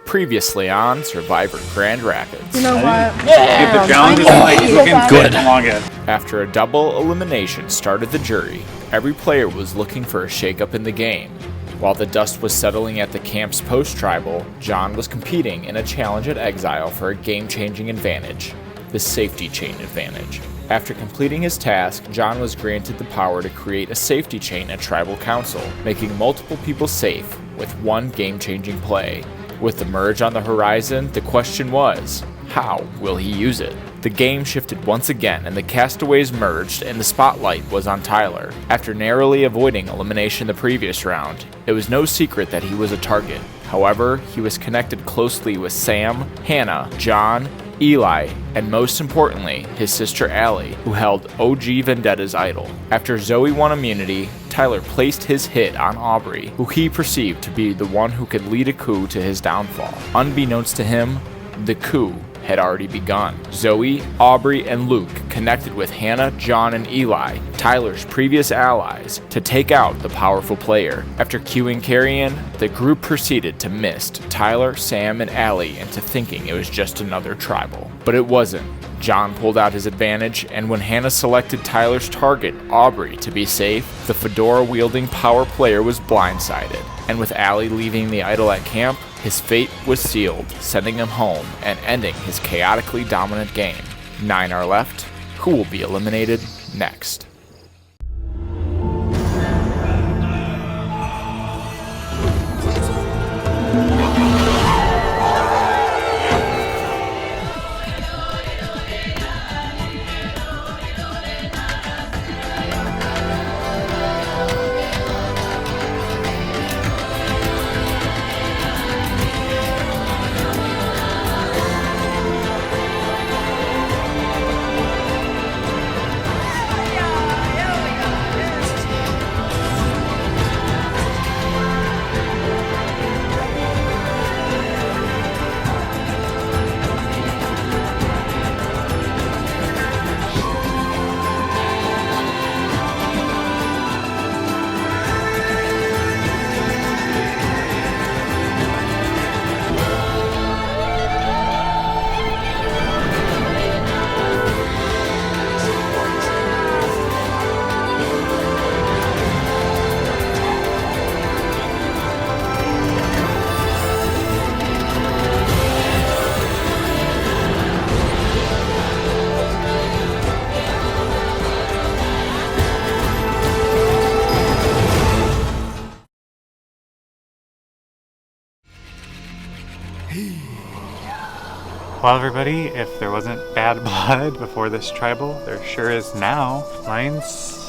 Previously on Survivor Grand Rapids. You know what? If the challenge is like looking good longest. After a double elimination started the jury, every player was looking for a shakeup in the game. While the dust was settling at the camp's post-tribal, John was competing in a challenge at Exile for a game-changing advantage, the safety chain advantage. After completing his task, John was granted the power to create a safety chain at Tribal Council, making multiple people safe with one game-changing play. With the merge on the horizon, the question was, how will he use it? The game shifted once again and the castaways merged and the spotlight was on Tyler. After narrowly avoiding elimination the previous round, it was no secret that he was a target. However, he was connected closely with Sam, Hannah, John, Eli, and most importantly, his sister Allie, who held OG Vendetta's idol. After Zoe won immunity, Tyler placed his hit on Aubrey, who he perceived to be the one who could lead a coup to his downfall. Unbeknownst to him, the coup had already begun. Zoe, Aubrey, and Luke connected with Hannah, John, and Eli, Tyler's previous allies, to take out the powerful player. After cueing carrion, the group proceeded to mist Tyler, Sam, and Allie into thinking it was just another tribal. But it wasn't. John pulled out his advantage, and when Hannah selected Tyler's target, Aubrey, to be safe, the fedora-wielding power player was blindsided. And with Allie leaving the idol at camp, his fate was sealed, sending him home and ending his chaotically dominant game. 9 are left. Who will be eliminated next? Well, everybody, if there wasn't bad blood before this tribal, there sure is now. Lines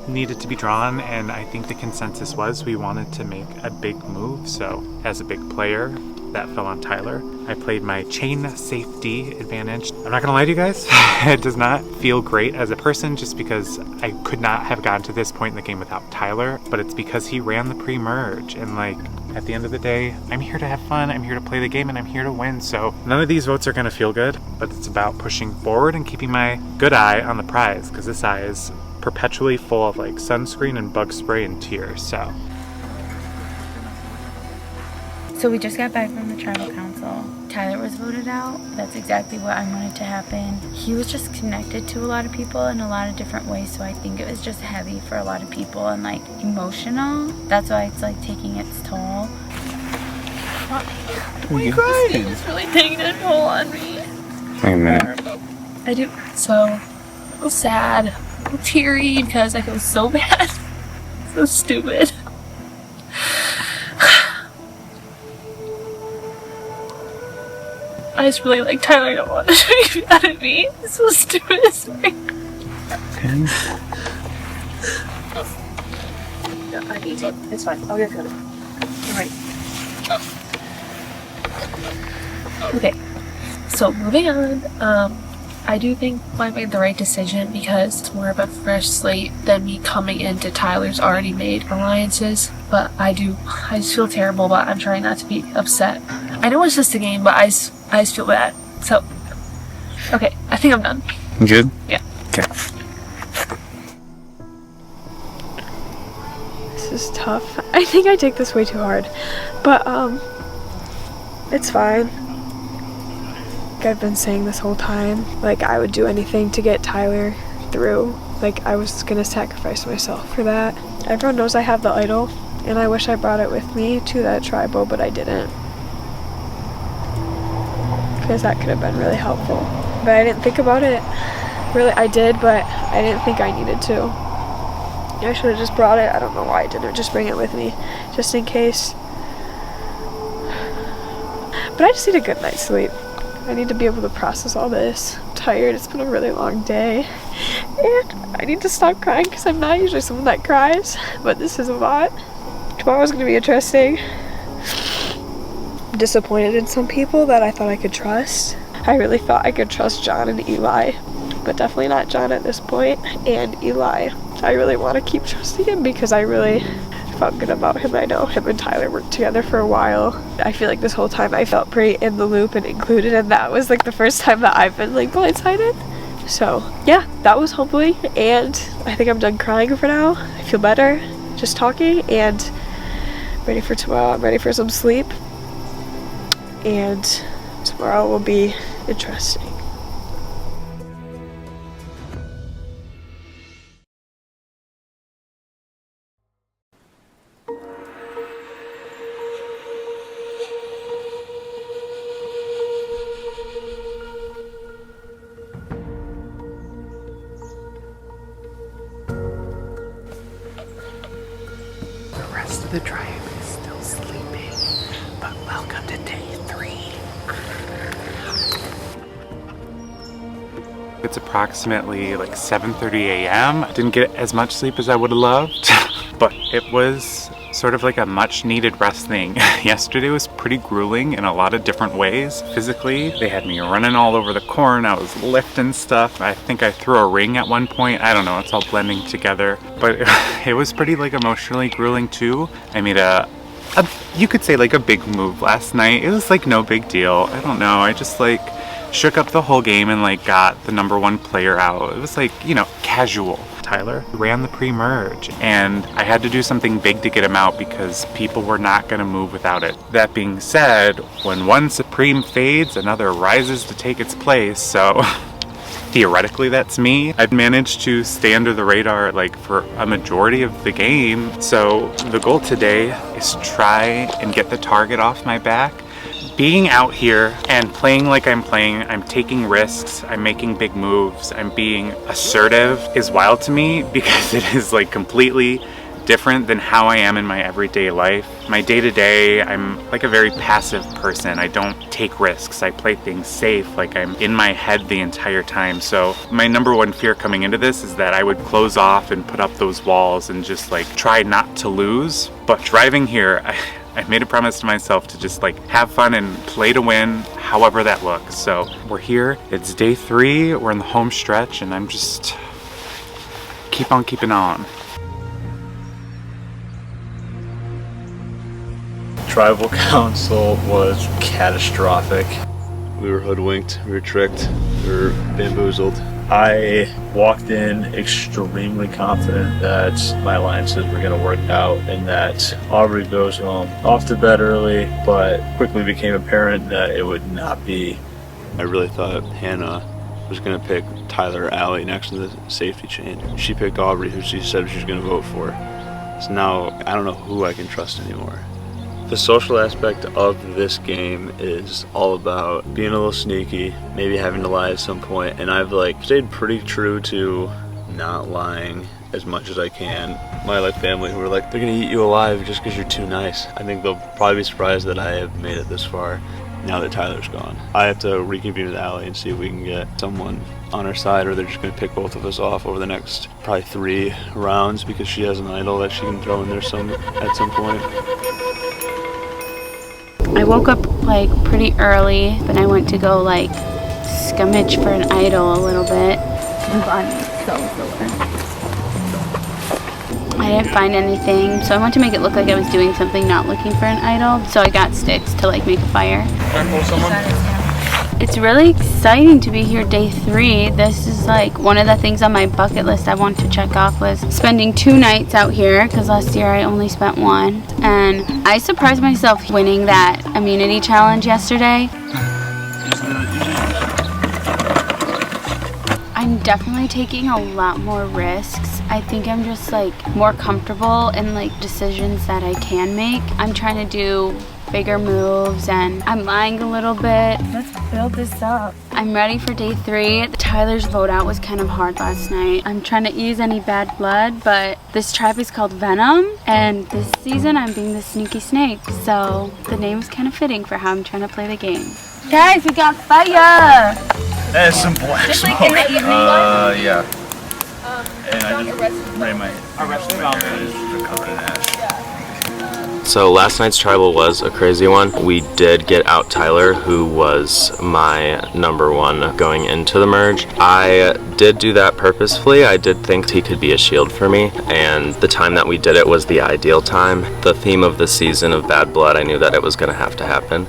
needed to be drawn, and I think the consensus was we wanted to make a big move. So as a big player, that fell on Tyler. I played my chain safety advantage. I'm not gonna lie to you guys, it does not feel great as a person just because I could not have gotten to this point in the game without Tyler, but it's because he ran the pre-merge, and like, at the end of the day, I'm here to have fun, I'm here to play the game, and I'm here to win, so none of these votes are gonna feel good, but it's about pushing forward and keeping my good eye on the prize, because this eye is perpetually full of like sunscreen and bug spray and tears, so. So we just got back from the tribal council. Tyler was voted out. That's exactly what I wanted to happen. He was just connected to a lot of people in a lot of different ways, so I think it was just heavy for a lot of people and like emotional. That's why it's like taking its toll. Why are you crying? It's really taking a toll on me. Wait a minute. I do so sad, so teary because I feel so bad, so stupid. I just really like Tyler. I don't want to be mad at me. It's so stupid. Sorry. Okay. No, I need it. It's fine. I'll get it. Alright. Okay. So moving on. I do think I made the right decision because it's more of a fresh slate than me coming into Tyler's already made alliances. But I just feel terrible, but I'm trying not to be upset. I know it's just a game, but I just feel bad. So, okay, I think I'm done. You good? Yeah. Okay. This is tough. I think I take this way too hard. But, It's fine. Like I've been saying this whole time, like I would do anything to get Tyler through. Like I was gonna sacrifice myself for that. Everyone knows I have the idol, and I wish I brought it with me to that tribal, but I didn't. Because that could have been really helpful. But I didn't think about it. Really, I did, but I didn't think I needed to. I should have just brought it. I don't know why I didn't just bring it with me, just in case. But I just need a good night's sleep. I need to be able to process all this. I'm tired. It's been a really long day. And I need to stop crying because I'm not usually someone that cries, but this is a lot. Tomorrow's going to be interesting. I'm disappointed in some people that I thought I could trust. I really thought I could trust John and Eli, but definitely not John at this point. And Eli, I really want to keep trusting him because I really felt good about him. I know him and Tyler worked together for a while. I feel like this whole time I felt pretty in the loop and included, and that was like the first time that I've been like blindsided. So yeah, that was humbling, and I think I'm done crying for now. I feel better just talking, and ready for tomorrow. I'm ready for some sleep, and tomorrow will be interesting. The rest of the tribe is still sleeping, but welcome to day 3. It's approximately like 7:30 a.m. I didn't get as much sleep as I would have loved, but it was sort of like a much needed resting. Yesterday was pretty grueling in a lot of different ways. Physically, they had me running all over the corn. I was lifting stuff. I think I threw a ring at one point. I don't know, it's all blending together. But it was pretty like emotionally grueling too. I made you could say like a big move last night. It was like no big deal. I don't know, I just like shook up the whole game and like got the #1 player out. It was like, you know, casual. Tyler ran the pre-merge, and I had to do something big to get him out because people were not going to move without it. That being said, when one Supreme fades, another rises to take its place, so theoretically that's me. I've managed to stay under the radar like for a majority of the game, so the goal today is try and get the target off my back. Being out here and playing like I'm playing, I'm taking risks, I'm making big moves, I'm being assertive is wild to me because it is like completely different than how I am in my everyday life. My day-to-day, I'm like a very passive person. I don't take risks. I play things safe, like I'm in my head the entire time. So my #1 fear coming into this is that I would close off and put up those walls and just like try not to lose. But driving here, I made a promise to myself to just like have fun and play to win, however that looks. So we're here, it's day 3, we're in the home stretch, and I'm just keep on keeping on. Tribal council was catastrophic. We were hoodwinked, we were tricked, we were bamboozled. I walked in extremely confident that my alliances were going to work out and that Aubrey goes home off to bed early, but quickly became apparent that it would not be. I really thought Hannah was going to pick Tyler or Allie next to the safety chain. She picked Aubrey, who she said she was going to vote for. So now I don't know who I can trust anymore. The social aspect of this game is all about being a little sneaky, maybe having to lie at some point, and I've like stayed pretty true to not lying as much as I can. My like family who are like, they're gonna eat you alive just because you're too nice. I think they'll probably be surprised that I have made it this far now that Tyler's gone. I have to reconvene with Allie and see if we can get someone on our side, or they're just gonna pick both of us off over the next probably 3 rounds because she has an idol that she can throw in there at some point. I woke up like pretty early, but I went to go like scummage for an idol a little bit. I'm so sore. I didn't find anything, so I wanted to make it look like I was doing something, not looking for an idol. So I got sticks to like make a fire. Can I pull someone? It's really exciting to be here day 3. This is like one of the things on my bucket list I want to check off was spending 2 nights out here, because last year I only spent 1. And I surprised myself winning that immunity challenge yesterday. I'm definitely taking a lot more risks. I think I'm just like more comfortable in like decisions that I can make. I'm trying to do bigger moves and I'm lying a little bit. Let's build this up. I'm ready for day 3. Tyler's loadout was kind of hard last night. I'm trying to ease any bad blood, but this tribe is called Venom, and this season I'm being the sneaky snake, so the name's kind of fitting for how I'm trying to play the game. Guys, we got fire! That's some black Just smoke. like in the evening. Yeah. And I just ran my eyes covered in ash. So last night's tribal was a crazy one. We did get out Tyler, who was my number 1 going into the merge. I did do that purposefully. I did think he could be a shield for me, and the time that we did it was the ideal time. The theme of the season of Bad Blood, I knew that it was going to happen.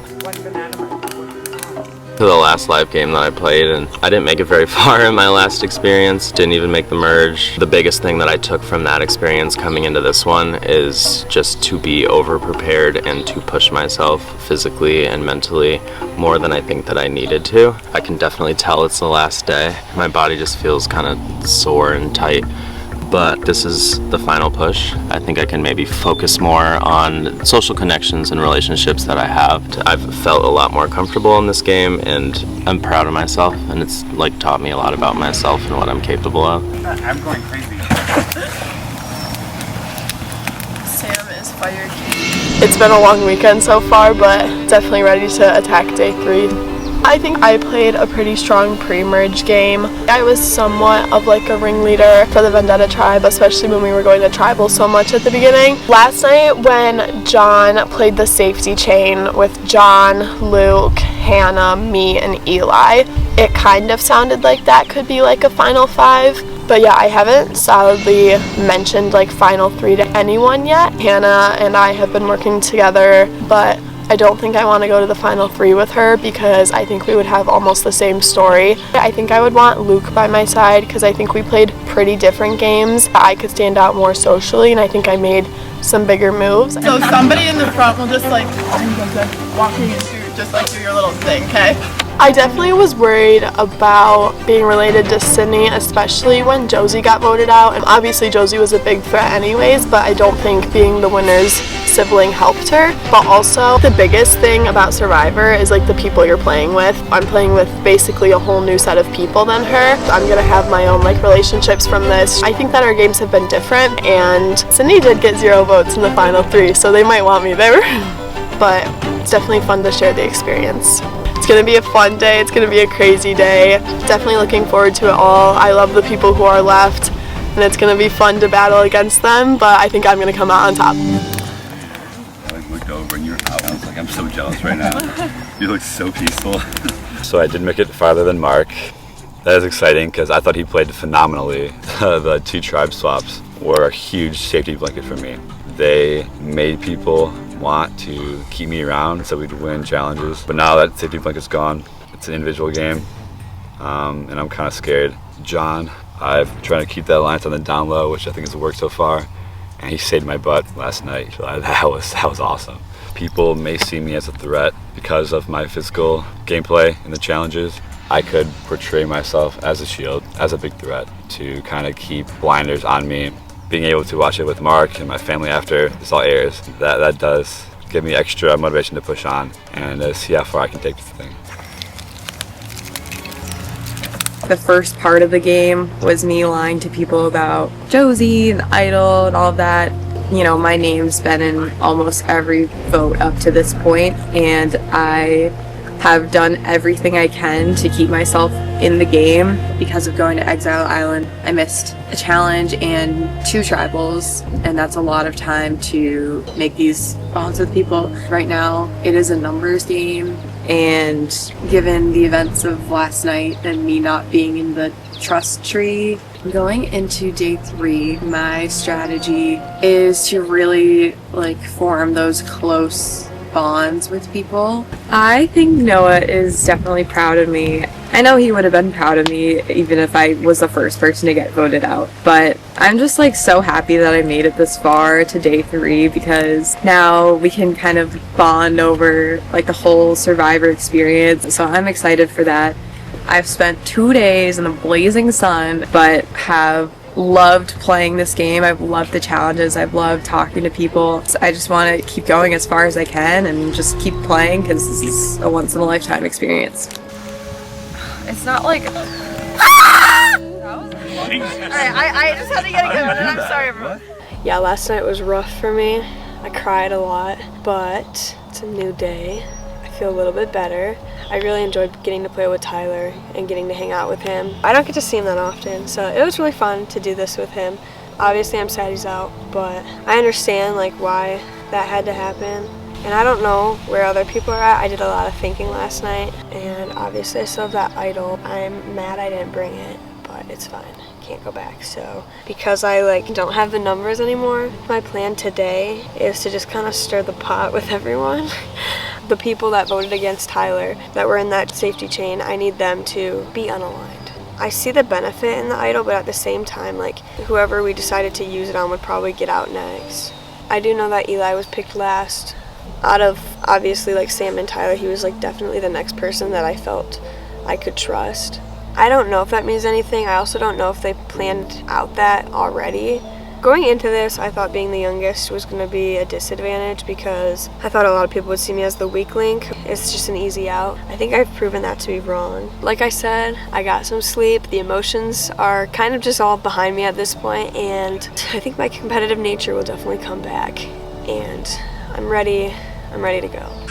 To the last live game that I played, and I didn't make it very far in my last experience, didn't even make the merge. The biggest thing that I took from that experience coming into this one is just to be over prepared and to push myself physically and mentally more than I think that I needed to. I can definitely tell it's the last day. My body just feels kind of sore and tight. But this is the final push. I think I can maybe focus more on social connections and relationships that I have. I've felt a lot more comfortable in this game, and I'm proud of myself, and it's like taught me a lot about myself and what I'm capable of. I'm going crazy. Sam is fired. It's been a long weekend so far, but definitely ready to attack day 3. I think I played a pretty strong pre-merge game. I was somewhat of like a ringleader for the Vendetta tribe, especially when we were going to tribal so much at the beginning. Last night when John played the safety chain with John, Luke, Hannah, me, and Eli, it kind of sounded like that could be like a final 5. But yeah, I haven't solidly mentioned like final 3 to anyone yet. Hannah and I have been working together, but I don't think I want to go to the final 3 with her because I think we would have almost the same story. I think I would want Luke by my side because I think we played pretty different games. I could stand out more socially, and I think I made some bigger moves. So somebody in the front will just like walking into just like do your little thing, okay? I definitely was worried about being related to Sydney, especially when Josie got voted out. And obviously Josie was a big threat anyways, but I don't think being the winner's sibling helped her. But also the biggest thing about Survivor is like the people you're playing with. I'm playing with basically a whole new set of people than her. I'm gonna have my own like relationships from this. I think that our games have been different, and Sydney did get 0 votes in the final 3, so they might want me there. But it's definitely fun to share the experience. It's going to be a fun day. It's going to be a crazy day. Definitely looking forward to it all. I love the people who are left, and it's going to be fun to battle against them, but I think I'm going to come out on top. I looked over and you're out. I was like, I'm so jealous right now. You look so peaceful. So I did make it farther than Mark. That is exciting because I thought he played phenomenally. The 2 tribe swaps were a huge safety blanket for me. They made people want to keep me around so we'd win challenges. But now that safety blanket's gone, it's an individual game, and I'm kind of scared. John, I've tried to keep that alliance on the down low, which I think has worked so far, and he saved my butt last night. So that was awesome. People may see me as a threat because of my physical gameplay in the challenges. I could portray myself as a shield, as a big threat, to kind of keep blinders on me. Being able to watch it with Mark and my family after this all airs, that does give me extra motivation to push on and see how far I can take this thing. The first part of the game was me lying to people about Josie and Idol and all of that. You know, my name's been in almost every vote up to this point, and I have done everything I can to keep myself in the game. Because of going to Exile Island, I missed a challenge and 2 tribals, and that's a lot of time to make these bonds with people. Right now, it is a numbers game, and given the events of last night and me not being in the trust tree, going into day 3, my strategy is to really like form those close bonds with people. I think Noah is definitely proud of me. I know he would have been proud of me even if I was the first person to get voted out. But I'm just like so happy that I made it this far to day 3 because now we can kind of bond over like the whole Survivor experience. So I'm excited for that. I've spent 2 days in the blazing sun, but have loved playing this game. I've loved the challenges. I've loved talking to people. So I just want to keep going as far as I can and just keep playing because this is a once-in-a-lifetime experience. It's not like... I just had to get a good one, and I'm sorry, everyone. Yeah, last night was rough for me. I cried a lot, but it's a new day. I feel a little bit better. I really enjoyed getting to play with Tyler and getting to hang out with him. I don't get to see him that often, so it was really fun to do this with him. Obviously, I'm sad he's out, but I understand like why that had to happen. And I don't know where other people are at. I did a lot of thinking last night, and obviously I still have that idol. I'm mad I didn't bring it, but it's fine. Can't go back. So because I like don't have the numbers anymore, my plan today is to just kind of stir the pot with everyone. The people that voted against Tyler, that were in that safety chain, I need them to be unaligned. I see the benefit in the idol, but at the same time, like whoever we decided to use it on would probably get out next. I do know that Eli was picked last. Out of obviously like Sam and Tyler, he was like definitely the next person that I felt I could trust. I don't know if that means anything. I also don't know if they planned out that already. Going into this, I thought being the youngest was going to be a disadvantage because I thought a lot of people would see me as the weak link. It's just an easy out. I think I've proven that to be wrong. Like I said, I got some sleep. The emotions are kind of just all behind me at this point, and I think my competitive nature will definitely come back. And I'm ready to go.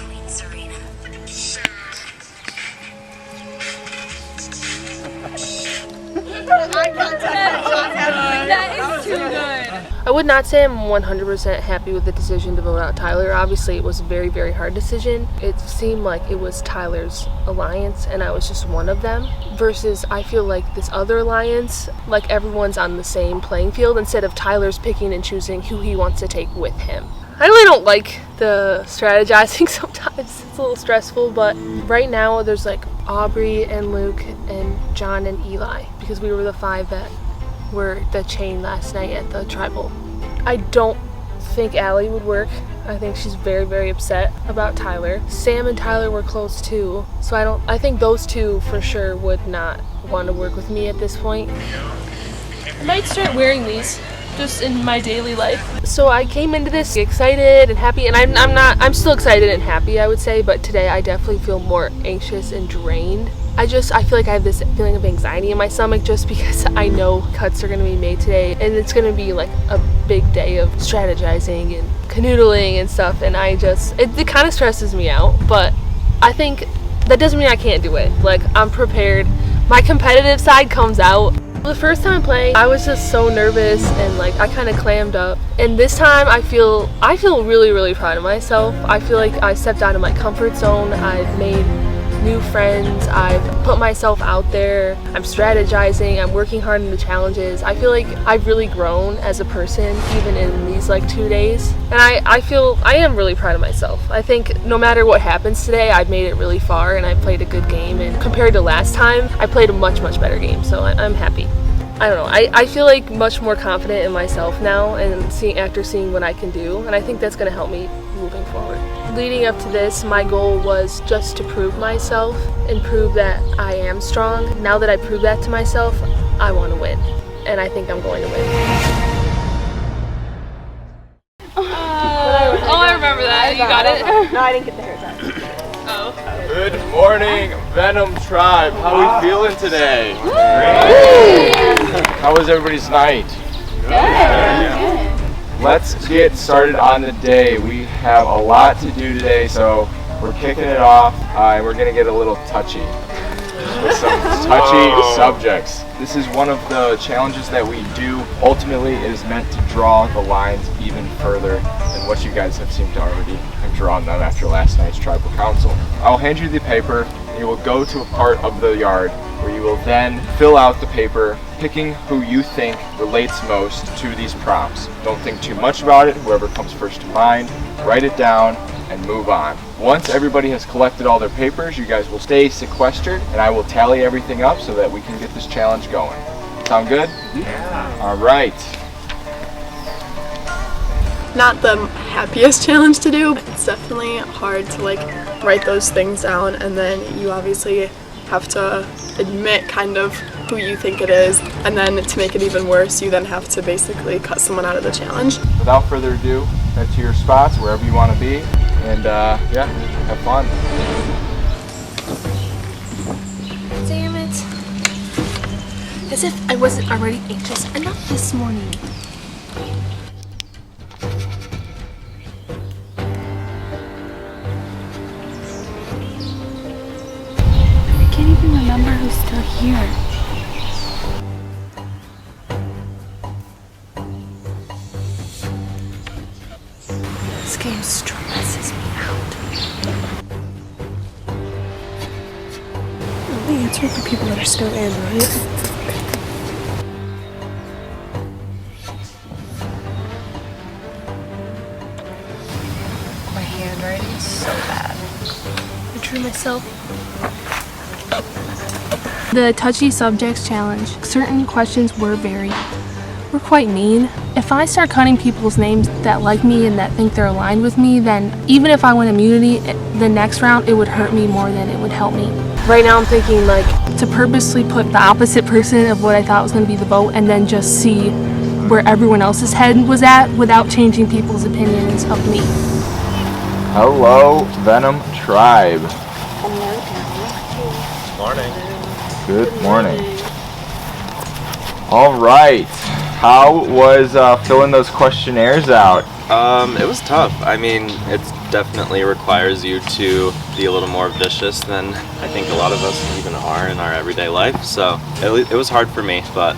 That is too good. I would not say I'm 100% happy with the decision to vote out Tyler. Obviously, it was a very, very hard decision. It seemed like it was Tyler's alliance and I was just one of them. Versus I feel like this other alliance, like everyone's on the same playing field instead of Tyler's picking and choosing who he wants to take with him. I really don't like the strategizing sometimes. It's a little stressful, but right now there's like Aubrey and Luke and John and Eli because we were the 5 that were the chain last night at the tribal. I don't think Allie would work. I think she's very, very upset about Tyler. Sam and Tyler were close too, so I think those 2 for sure would not want to work with me at this point. I might start wearing these just in my daily life. So I came into this excited and happy, and I'm still excited and happy, I would say, but today I definitely feel more anxious and drained. I feel like I have this feeling of anxiety in my stomach just because I know cuts are going to be made today, and it's going to be like a big day of strategizing and canoodling and stuff, and it kind of stresses me out, but I think that doesn't mean I can't do it. Like, I'm prepared. My competitive side comes out. The first time playing, I was just so nervous and like I kind of clammed up. And this time I feel really, really proud of myself. I feel like I stepped out of my comfort zone. I've made new friends. I've put myself out there. I'm strategizing. I'm working hard in the challenges. I feel like I've really grown as a person even in these like 2 days. And I feel I am really proud of myself. I think no matter what happens today, I've made it really far and I played a good game. And compared to last time, I played a much, much better game. So I'm happy. I don't know, I feel like much more confident in myself now and after seeing what I can do, and I think that's going to help me moving forward. Leading up to this, my goal was just to prove myself and prove that I am strong. Now that I proved that to myself, I want to win, and I think I'm going to win. I remember that. You got it? No, I didn't get the haircut. Oh. Good morning, Venom Tribe. How are we feeling today? How was everybody's night? Good. Let's get started on the day. We have a lot to do today, so we're kicking it off, and we're going to get a little touchy with some touchy subjects. This is one of the challenges that we do. Ultimately, it is meant to draw the lines even further than what you guys have seemed to already have drawn them after last night's tribal council. I'll hand you the paper, and you will go to a part of the yard where you will then fill out the paper, picking who you think relates most to these prompts. Don't think too much about it. Whoever comes first to mind, write it down, and move on. Once everybody has collected all their papers, you guys will stay sequestered, and I will tally everything up so that we can get this challenge going. Sound good? Yeah. All right. Not the happiest challenge to do. It's definitely hard to like write those things down, and then you obviously have to admit kind of who you think it is, and then to make it even worse, you then have to basically cut someone out of the challenge. Without further ado, head to your spots wherever you want to be, and yeah, have fun. Damn it. As if I wasn't already anxious enough this morning. I can't even remember who's still here. This game stresses me out. The answer for people that are still in, right? My handwriting is so bad. I drew myself. The touchy subjects challenge. Certain questions were quite mean. If I start cutting people's names that like me and that think they're aligned with me, then even if I win immunity, the next round it would hurt me more than it would help me. Right now I'm thinking like to purposely put the opposite person of what I thought was going to be the vote and then just see where everyone else's head was at without changing people's opinions of me. Hello, Venom Tribe. Morning. Good morning. All right. How was filling those questionnaires out? It was tough. I mean, it definitely requires you to be a little more vicious than I think a lot of us even are in our everyday life. So it was hard for me, but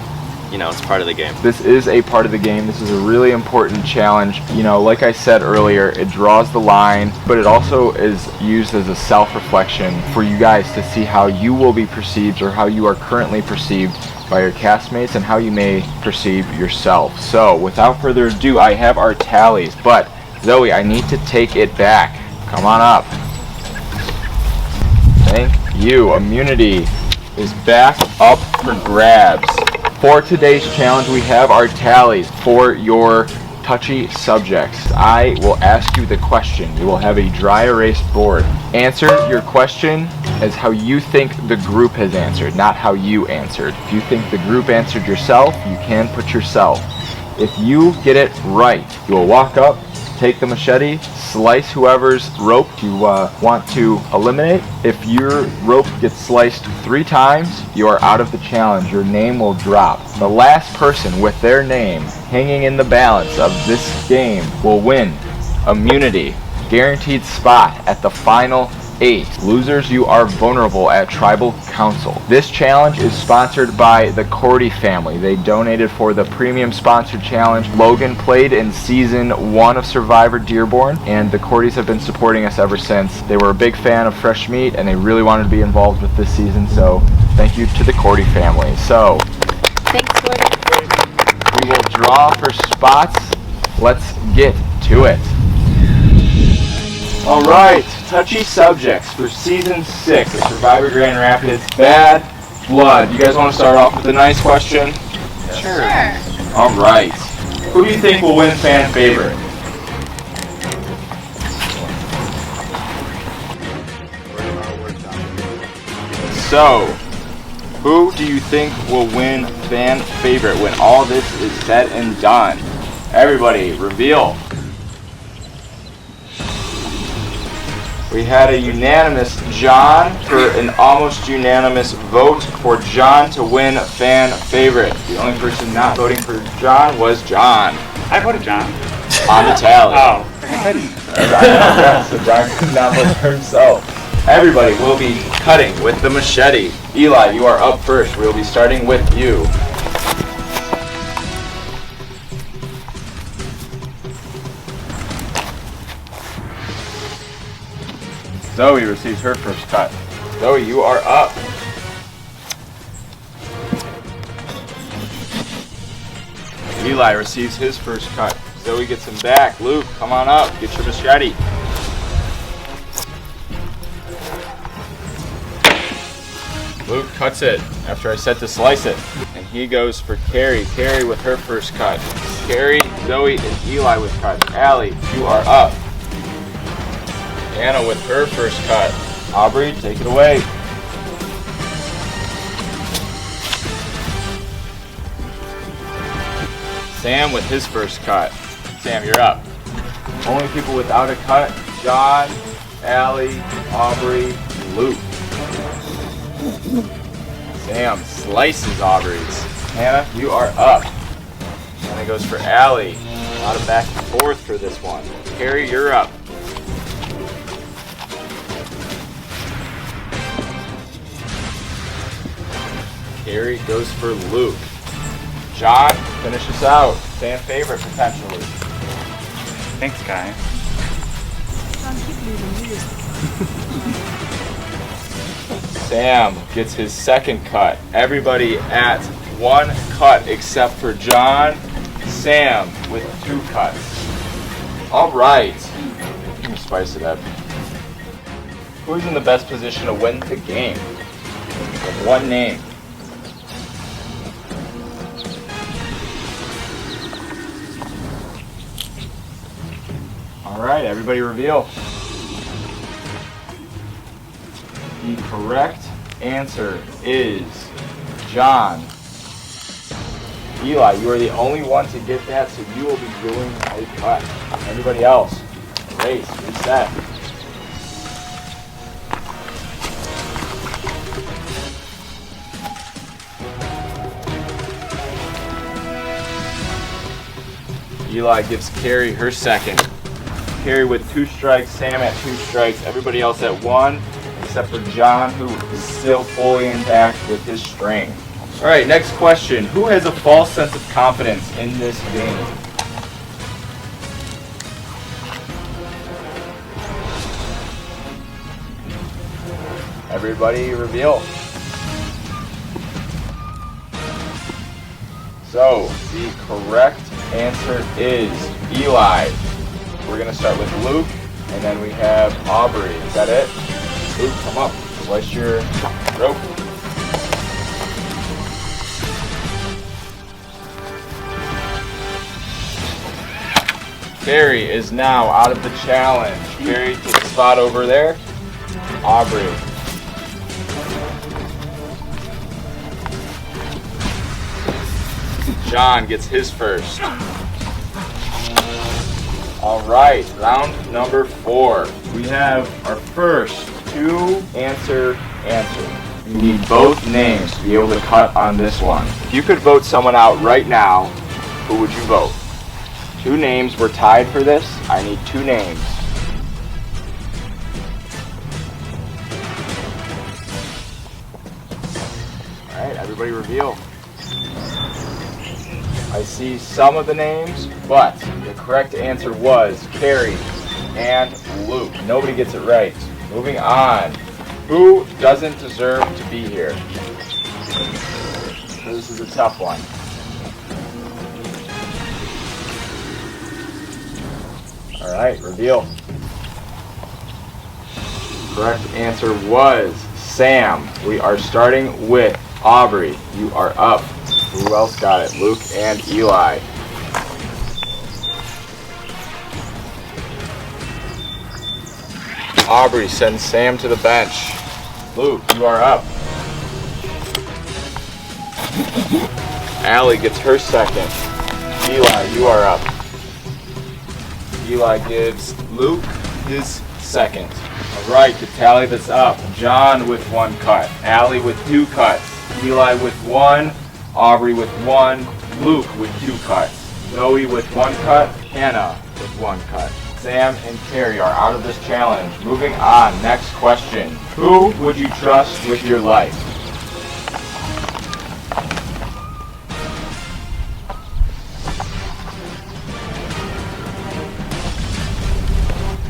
you know, it's part of the game. This is a part of the game. This is a really important challenge. You know, like I said earlier, it draws the line, but it also is used as a self-reflection for you guys to see how you will be perceived or how you are currently perceived by your castmates and how you may perceive yourself. So, without further ado, I have our tallies, but Zoe, I need to take it back. Come on up. Thank you. Immunity is back up for grabs. For today's challenge, we have our tallies for your touchy subjects. I will ask you the question. You will have a dry erase board. Answer your question as how you think the group has answered, not how you answered. If you think the group answered yourself, you can put yourself. If you get it right, you will walk up, take the machete, slice whoever's rope you want to eliminate. If your rope gets sliced 3 times, you are out of the challenge. Your name will drop. The last person with their name hanging in the balance of this game will win immunity. Guaranteed spot at the final 8. Losers, you are vulnerable at Tribal Council. This challenge is sponsored by the Cordy family. They donated for the premium sponsored challenge. Logan played in season 1 of Survivor Dearborn, and the Cordys have been supporting us ever since. They were a big fan of fresh meat, and they really wanted to be involved with this season, so thank you to the Cordy family. So, Thanks, Cordy. we will draw for spots. Let's get to it. All right, touchy subjects for season 6 of Survivor Grand Rapids. Bad blood. You guys want to start off with a nice question? Sure. All right. Who do you think will win fan favorite? So, who do you think will win fan favorite when all this is said and done? Everybody, reveal. We had a unanimous John for an almost unanimous vote for John to win fan favorite. The only person not voting for John was John. I voted John. On the tally. Oh. So John could not vote for himself. Everybody will be cutting with the machete. Eli, you are up first. We'll be starting with you. Zoe receives her first cut. Zoe, you are up. Eli receives his first cut. Zoe gets him back. Luke, come on up. Get your machete. Luke cuts it after I said to slice it. And he goes for Carrie. Carrie with her first cut. Carrie, Zoe, and Eli with cuts. Allie, you are up. Anna with her first cut. Aubrey, take it away. Sam with his first cut. Sam, you're up. Only people without a cut, John, Allie, Aubrey, Luke. Sam slices Aubrey's. Hannah, you are up. And it goes for Allie. A lot of back and forth for this one. Carrie, you're up. Carrie goes for Luke. John, finish us out. Fan favorite, potentially. Thanks, guy. Sam gets his second cut. Everybody at one cut except for John. Sam with 2 cuts. All right. Let me spice it up. Who's in the best position to win the game? With one name. All right, everybody reveal. The correct answer is John. Eli, you are the only one to get that, so you will be doing a cut. Everybody else, erase, reset. Eli gives Carrie her second. Carrie with 2 strikes, Sam at 2 strikes, everybody else at 1, except for John, who is still fully intact with his string. All right, next question. Who has a false sense of confidence in this game? Everybody reveal. So, the correct answer is Eli. We're going to start with Luke, and then we have Aubrey. Is that it? Luke, come up. Slice your rope. Carrie is now out of the challenge. Carrie, take a spot over there. Aubrey. John gets his first. All right, round number 4. We have our first 2 answer. We need both names to be able to cut on this one. If you could vote someone out right now, who would you vote? 2 names were tied for this. I need 2 names. All right, everybody reveal. I see some of the names, but the correct answer was Carrie and Luke. Nobody gets it right. Moving on. Who doesn't deserve to be here? This is a tough one. All right, reveal. Correct answer was Sam. We are starting with Aubrey. You are up. Who else got it? Luke and Eli. Aubrey sends Sam to the bench. Luke, you are up. Allie gets her second. Eli, you are up. Eli gives Luke his second. All right, to tally this up. John with 1 cut. Allie with 2 cuts. Eli with 1. Aubrey with 1, Luke with 2 cuts, Zoe with 1 cut, Hannah with 1 cut. Sam and Carrie are out of this challenge. Moving on, next question. Who would you trust with your life?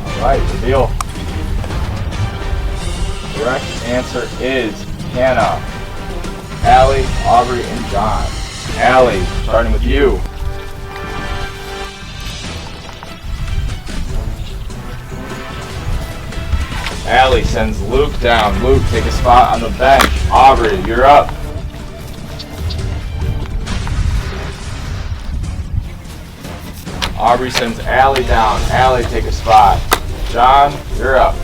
All right, reveal. Correct answer is Hannah. Allie, Aubrey, and John. Allie, starting with you. Allie sends Luke down. Luke, take a spot on the bench. Aubrey, you're up. Aubrey sends Allie down. Allie, take a spot. John, you're up.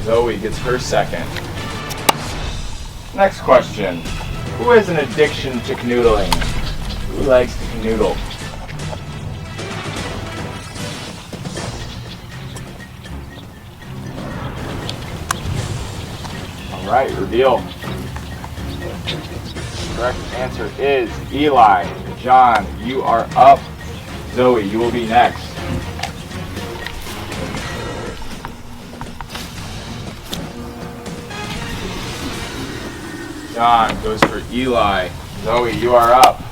Zoe gets her second. Next question. Who has an addiction to canoodling? Who likes to canoodle? All right, reveal. Correct answer is Eli. John, you are up. Zoe, you will be next. John goes for Eli. Zoe, you are up.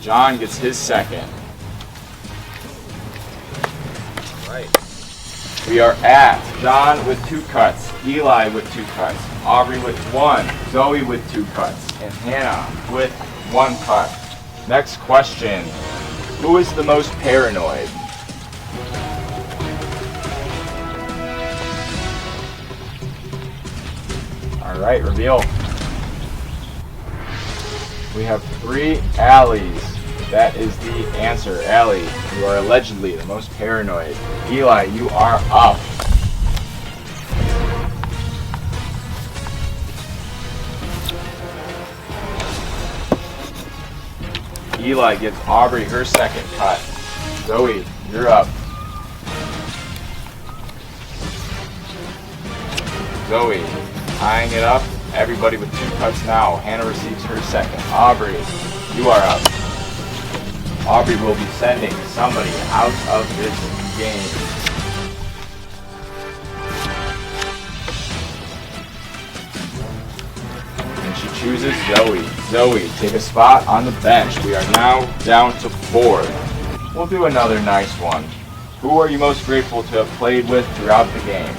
John gets his second. All right. We are at John with 2 cuts, Eli with 2 cuts, Aubrey with 1, Zoe with 2 cuts, and Hannah with 1 cut. Next question. Who is the most paranoid? All right, reveal. We have 3 Allies. That is the answer. Allie, you are allegedly the most paranoid. Eli, you are up. Eli gives Aubrey her second cut. Zoe, you're up. Zoe, tying it up. Everybody with 2 cuts now. Hannah receives her second. Aubrey, you are up. Aubrey will be sending somebody out of this game. And she chooses Zoe. Zoe, take a spot on the bench. We are now down to 4. We'll do another nice one. Who are you most grateful to have played with throughout the game?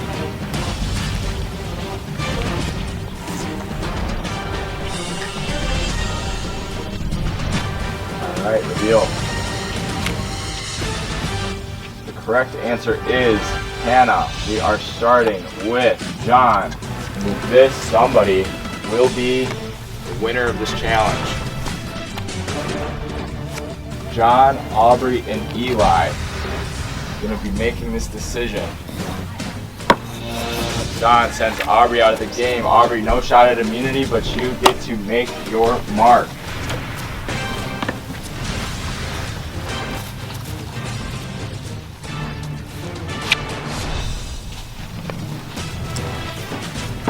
All right, reveal. The correct answer is Hannah. We are starting with John. And with this, somebody will be the winner of this challenge. John, Aubrey, and Eli are going to be making this decision. John sends Aubrey out of the game. Aubrey, no shot at immunity, but you get to make your mark.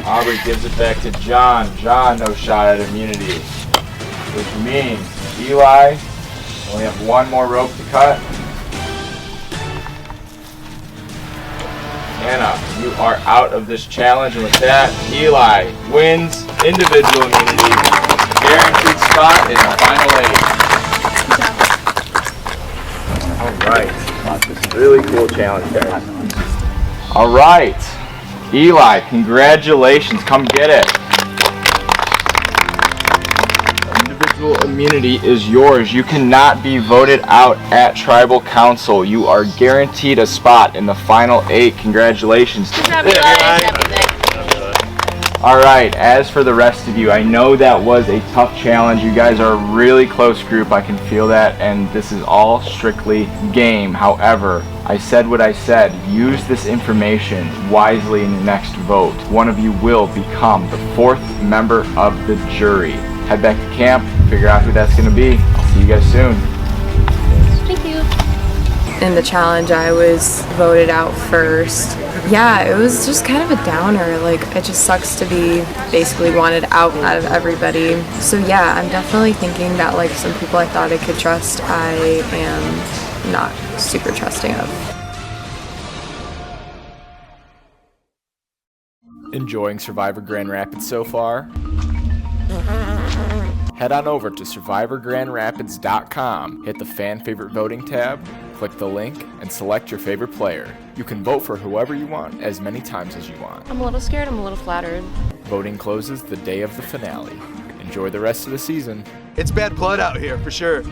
Aubrey gives it back to John. John, no shot at immunity. Which means Eli only have 1 more rope to cut. Hannah, you are out of this challenge, and with that, Eli wins individual immunity. Guaranteed spot in the final 8. All right. This is a really cool challenge, guys. All right. Eli, congratulations. Come get it. Individual immunity is yours. You cannot be voted out at Tribal Council. You are guaranteed a spot in the final 8. Congratulations. Good job, Eli. All right, as for the rest of you, I know that was a tough challenge. You guys are a really close group. I can feel that, and this is all strictly game. However, I said what I said. Use this information wisely in your next vote. One of you will become the 4th member of the jury. Head back to camp, figure out who that's going to be. I'll see you guys soon. Thank you. In the challenge, I was voted out first. Yeah, it was just kind of a downer. Like, it just sucks to be basically wanted out of everybody. So yeah, I'm definitely thinking that like some people I thought I could trust, I am not super trusting of. Enjoying Survivor Grand Rapids so far? Head on over to survivorgrandrapids.com, hit the fan favorite voting tab, click the link, and select your favorite player. You can vote for whoever you want as many times as you want. I'm a little scared, I'm a little flattered. Voting closes the day of the finale. Enjoy. enjoy the rest of the season. It's bad blood out here, for sure.